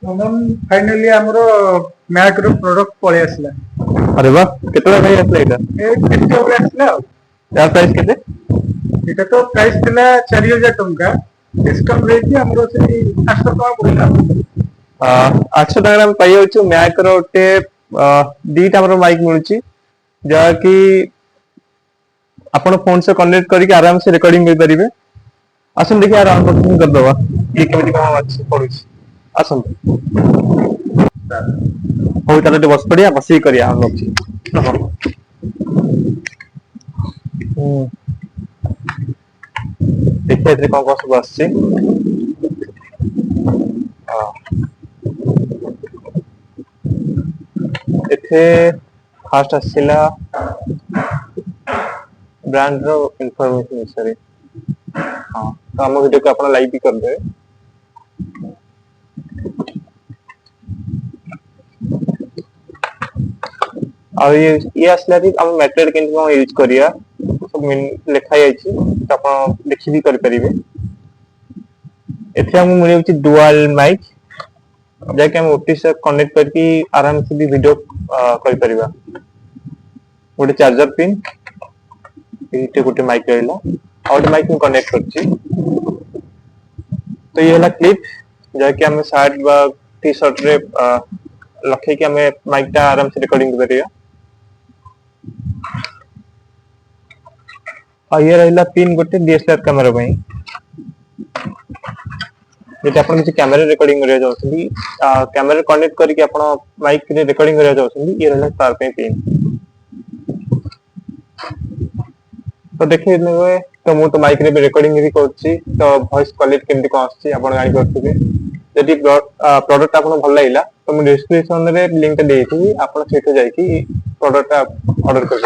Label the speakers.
Speaker 1: अमन finally हमरो Mac रो product पळे आसला।
Speaker 2: अरे वाह केतला भाई आसला एटा
Speaker 1: ए कितने बळे आसला
Speaker 2: यार प्राइस केते
Speaker 1: एटा तो प्राइस थिला 4000 टंका डिस्काउंट रेट हमरो से 800 टका पड़ला।
Speaker 2: 800 टका हम पाई होछु मैक रो टे दीटा हमरो माइक मिलुची जा कि आपण फोन से कनेक्ट करके आराम से रिकॉर्डिंग कर परिबे। आसन देखि यार अनबॉक्सिंग कर दवा ये केमिति कोन अछि पडुची आसन हो ताले बस पड़िया बसी करिया अनबॉक्सिंग देखिए एथे कोन कोन सब आछि एथे फास्ट आसिला ब्रांड रो इंफॉर्मेशन सॉरी हां तो हम वीडियो को अपना लाइव भी कर दे और ये असला भी हम मेथड केन को यूज करिया सब लिखा जाय छी तो आपण देखि भी कर परिबे। एथे हम मिले छी डुअल माइक जाके हम ओटी से कनेक्ट करके आराम से भी वीडियो कर परिबा। गोटे चार्जर पिन एटे गोटे माइक रहला और माइक में कनेक्ट करछी तो ये हला क्लिप जाके हम शर्ट बा टी शर्ट रे लखे कि हमें माइक टा आराम से रिकॉर्डिंग करिया। और ये रहला पिन गोटे डीएसएलआर कैमरा भाई जेटा आपण किसी कैमरा रिकॉर्डिंग करिया जाउछली कैमरा कनेक्ट करके आपण माइक रे रिकॉर्डिंग करिया जाउछली ये रहला तार पे पिन तो देखिए इनमें तो मु तो माइक रे रिकॉर्डिंग भी करछि तो वॉइस क्वालिटी केमति को आछि आपण गाडी करथिबे। यदि प्रोडक्ट आपन भल लागला तो मु डिस्क्रिप्शन रे लिंक देइथि आपण सेठो जाई कि प्रोडक्ट ऑर्डर कर